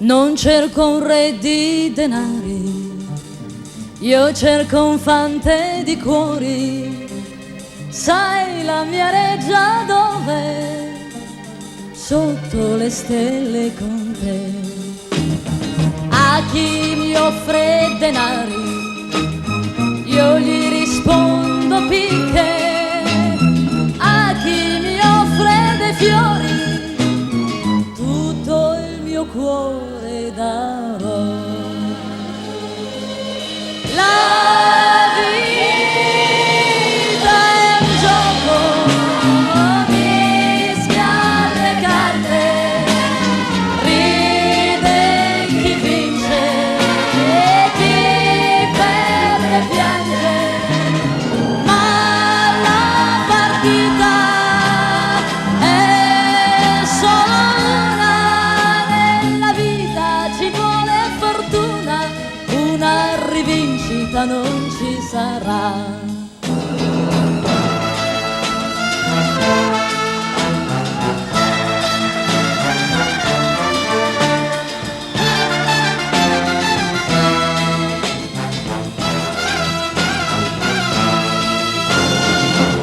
Non cerco un re di denari, io cerco un fante di cuori. Sai la mia reggia dove? Sotto le stelle con te. A chi mi offre denari, io gli rispondo picche. A chi mi offre dei fiori, tutto il mio cuore darò. La vita è un gioco, mischia le carte, ride chi vince e chi perde piange, ma la partita è solo una. Nella vita ci vuole fortuna, una rivincita non ci sarà.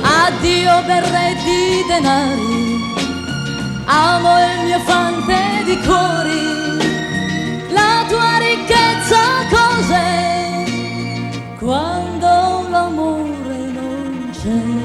Addio berre di denari, amo il mio fante di cuori. La tua ricchezza cos'è quando l'amore non c'è?